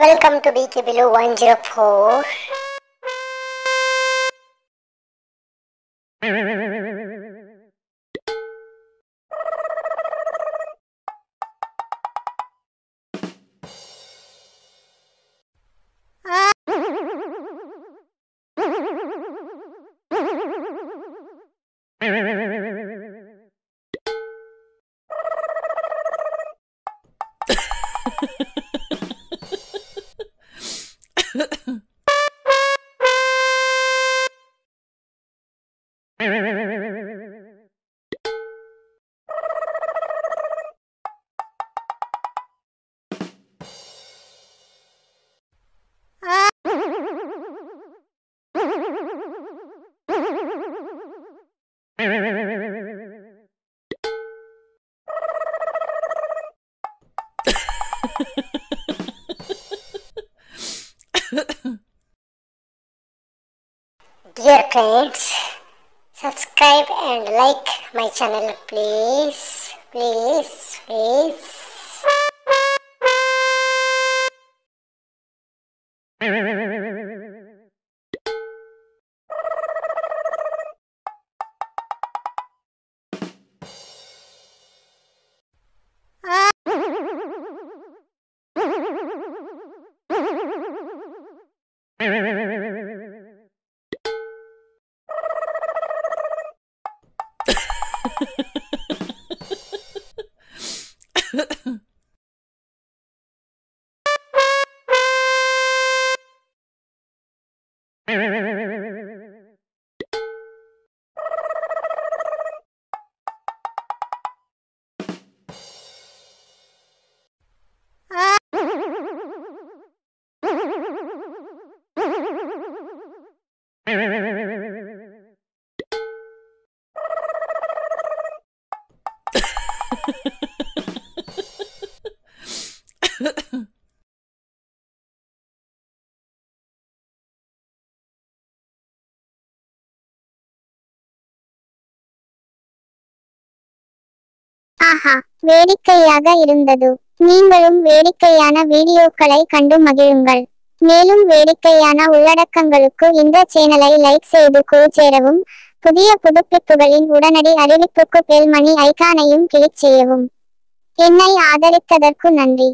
Welcome to BILLU104. Dear friends, subscribe and like my channel, please. ஆஹா, வேடிக்கையாக இருந்தது. நீங்களும் வேடிக்கையான வீடியோக்களை கண்டு மகிழுங்கள். மேலும் வேடிக்கையான உள்ளடக்கங்களுக்கு இந்த சேனலை லைக் செய்து சேரவும், புதிய புதுப்பிப்புகளின் உடனடி அறிவிப்புக்கு பெல் மணி ஐகானையும் கிளிக் செய்யவும். என்னை ஆதரித்ததற்கு நன்றி.